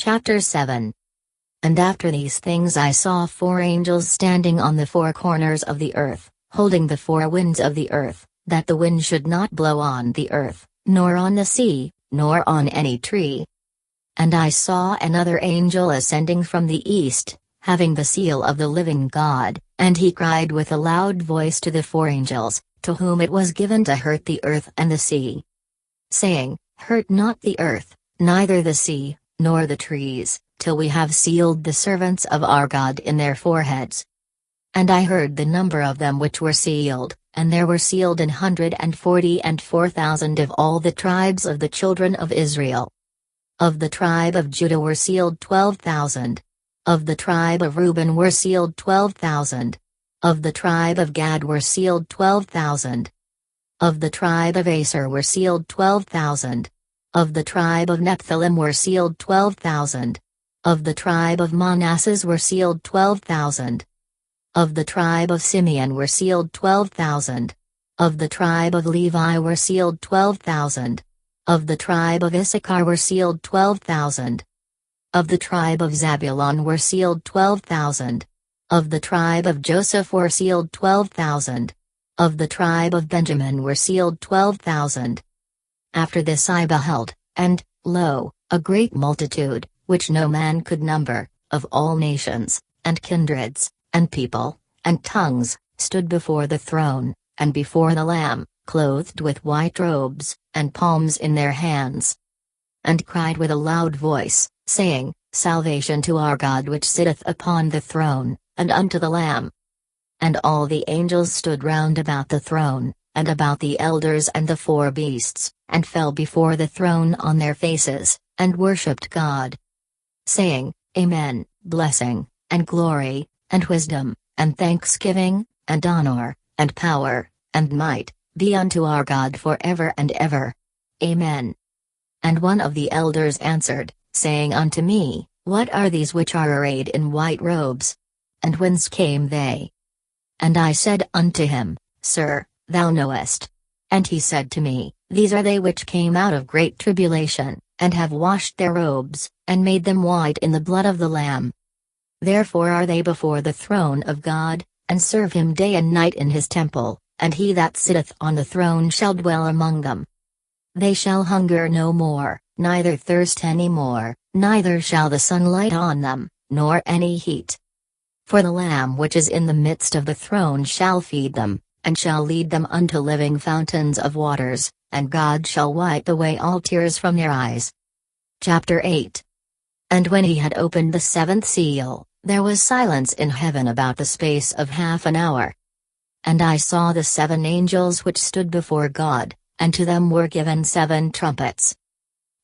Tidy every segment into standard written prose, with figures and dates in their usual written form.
Chapter 7. And after these things I saw 4 angels standing on the 4 corners of the earth, holding the 4 winds of the earth, that the wind should not blow on the earth, nor on the sea, nor on any tree. And I saw another angel ascending from the east, having the seal of the living God, and he cried with a loud voice to the 4 angels, to whom it was given to hurt the earth and the sea, saying, Hurt not the earth, neither the sea, nor the trees, till we have sealed the servants of our God in their foreheads. And I heard the number of them which were sealed, and there were sealed 144,000 of all the tribes of the children of Israel. Of the tribe of Judah were sealed 12,000. Of the tribe of Reuben were sealed 12,000. Of the tribe of Gad were sealed 12,000. Of the tribe of Aser were sealed 12,000. Of the tribe of Nephthalim were sealed 12,000. Of the tribe of Manasseh were sealed 12,000. Of the tribe of Simeon were sealed 12,000. Of the tribe of Levi were sealed 12,000. Of the tribe of Issachar were sealed 12,000. Of the tribe of Zabulon were sealed 12,000. Of the tribe of Joseph were sealed 12,000. Of the tribe of Benjamin were sealed 12,000. After this I beheld, and, lo, a great multitude, which no man could number, of all nations, and kindreds, and people, and tongues, stood before the throne, and before the Lamb, clothed with white robes, and palms in their hands. And cried with a loud voice, saying, Salvation to our God which sitteth upon the throne, and unto the Lamb. And all the angels stood round about the throne, and about the elders and the 4 beasts, and fell before the throne on their faces, and worshipped God, saying, Amen, blessing, and glory, and wisdom, and thanksgiving, and honor, and power, and might, be unto our God for ever and ever. Amen. And one of the elders answered, saying unto me, What are these which are arrayed in white robes? And whence came they? And I said unto him, Sir, thou knowest. And he said to me, These are they which came out of great tribulation, and have washed their robes, and made them white in the blood of the Lamb. Therefore are they before the throne of God, and serve him day and night in his temple, and he that sitteth on the throne shall dwell among them. They shall hunger no more, neither thirst any more, neither shall the sun light on them, nor any heat. For the Lamb which is in the midst of the throne shall feed them, and shall lead them unto living fountains of waters, and God shall wipe away all tears from their eyes. Chapter 8. And when he had opened the 7th seal, there was silence in heaven about the space of half an hour. And I saw the 7 angels which stood before God, and to them were given 7 trumpets.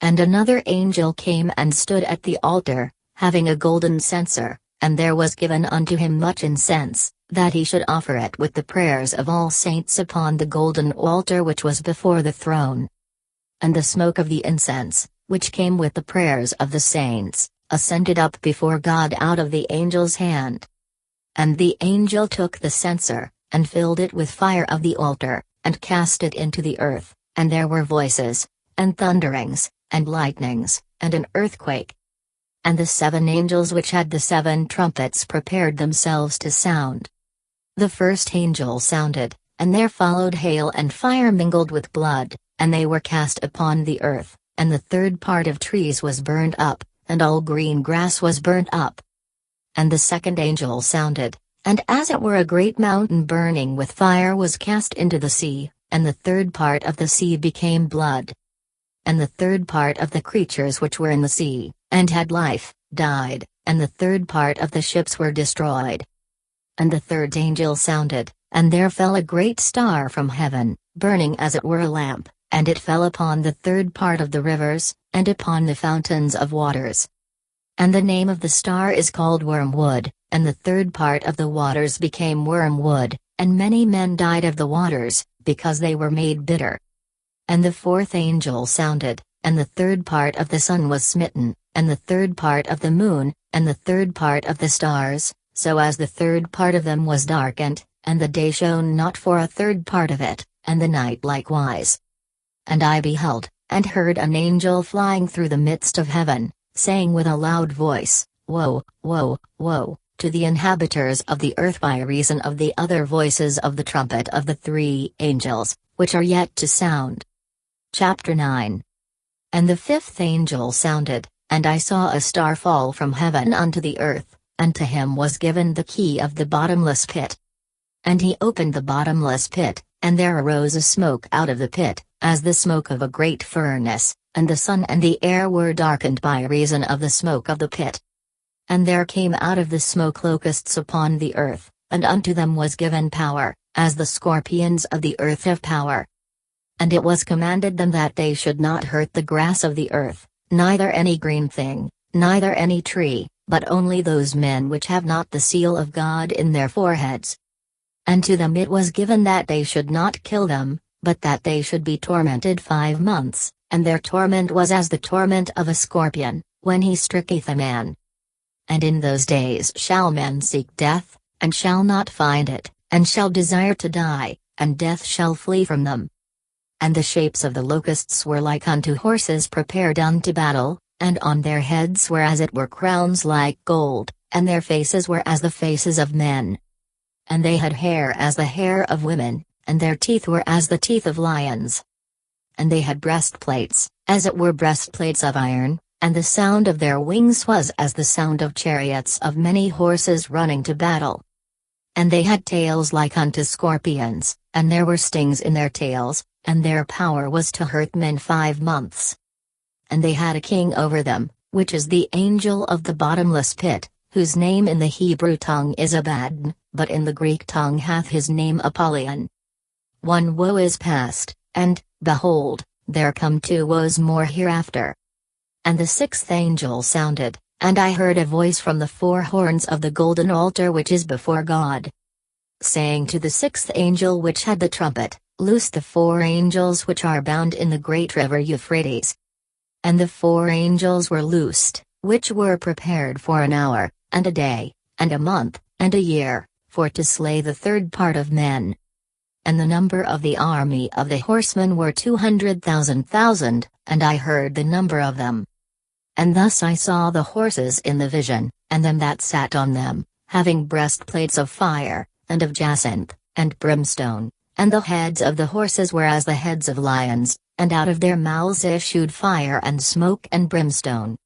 And another angel came and stood at the altar, having a golden censer, and there was given unto him much incense, that he should offer it with the prayers of all saints upon the golden altar which was before the throne. And the smoke of the incense, which came with the prayers of the saints, ascended up before God out of the angel's hand. And the angel took the censer, and filled it with fire of the altar, and cast it into the earth, and there were voices, and thunderings, and lightnings, and an earthquake. And the 7 angels which had the 7 trumpets prepared themselves to sound. The first angel sounded, and there followed hail and fire mingled with blood, and they were cast upon the earth, and the 3rd part of trees was burned up, and all green grass was burnt up. And the second angel sounded, and as it were a great mountain burning with fire was cast into the sea, and the 3rd part of the sea became blood. And the 3rd part of the creatures which were in the sea, and had life, died, and the 3rd part of the ships were destroyed. And the 3rd angel sounded, and there fell a great star from heaven, burning as it were a lamp, and it fell upon the 3rd part of the rivers, and upon the fountains of waters. And the name of the star is called Wormwood, and the 3rd part of the waters became wormwood, and many men died of the waters, because they were made bitter. And the 4th angel sounded, and the 3rd part of the sun was smitten, and the 3rd part of the moon, and the 3rd part of the stars, so as the 3rd part of them was darkened, and the day shone not for a 3rd part of it, and the night likewise. And I beheld, and heard an angel flying through the midst of heaven, saying with a loud voice, Woe, woe, woe, to the inhabitants of the earth by reason of the other voices of the trumpet of the three angels, which are yet to sound. Chapter 9. And the fifth angel sounded, and I saw a star fall from heaven unto the earth, and to him was given the key of the bottomless pit. And he opened the bottomless pit, and there arose a smoke out of the pit, as the smoke of a great furnace, and the sun and the air were darkened by reason of the smoke of the pit. And there came out of the smoke locusts upon the earth, and unto them was given power, as the scorpions of the earth have power. And it was commanded them that they should not hurt the grass of the earth, neither any green thing, neither any tree, but only those men which have not the seal of God in their foreheads. And to them it was given that they should not kill them, but that they should be tormented 5 months, and their torment was as the torment of a scorpion, when he stricketh a man. And in those days shall men seek death, and shall not find it, and shall desire to die, and death shall flee from them. And the shapes of the locusts were like unto horses prepared unto battle, and on their heads were as it were crowns like gold, and their faces were as the faces of men. And they had hair as the hair of women, and their teeth were as the teeth of lions. And they had breastplates, as it were breastplates of iron, and the sound of their wings was as the sound of chariots of many horses running to battle. And they had tails like unto scorpions, and there were stings in their tails, and their power was to hurt men 5 months. And they had a king over them, which is the angel of the bottomless pit, whose name in the Hebrew tongue is Abaddon, but in the Greek tongue hath his name Apollyon. 1 woe is past, and, behold, there come 2 woes more hereafter. And the sixth angel sounded, and I heard a voice from the 4 horns of the golden altar which is before God, saying to the sixth angel which had the trumpet, Loose the 4 angels which are bound in the great river Euphrates. And the 4 angels were loosed, which were prepared for an hour, and a day, and a month, and a year, for to slay the 3rd part of men. And the number of the army of the horsemen were 200,000, and I heard the number of them. And thus I saw the horses in the vision, and them that sat on them, having breastplates of fire, and of jacinth, and brimstone, and the heads of the horses were as the heads of lions, and out of their mouths issued fire and smoke and brimstone.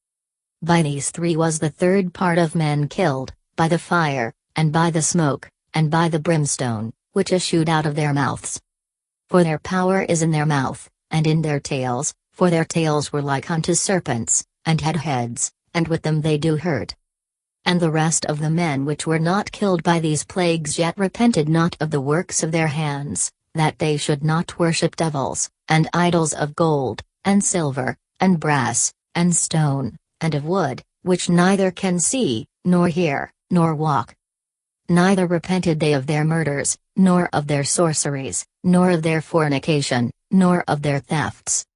By these 3 was the 3rd part of men killed, by the fire, and by the smoke, and by the brimstone, which issued out of their mouths. For their power is in their mouth, and in their tails, for their tails were like unto serpents, and had heads, and with them they do hurt. And the rest of the men which were not killed by these plagues yet repented not of the works of their hands, that they should not worship devils, and idols of gold, and silver, and brass, and stone, and of wood, which neither can see, nor hear, nor walk. Neither repented they of their murders, nor of their sorceries, nor of their fornication, nor of their thefts,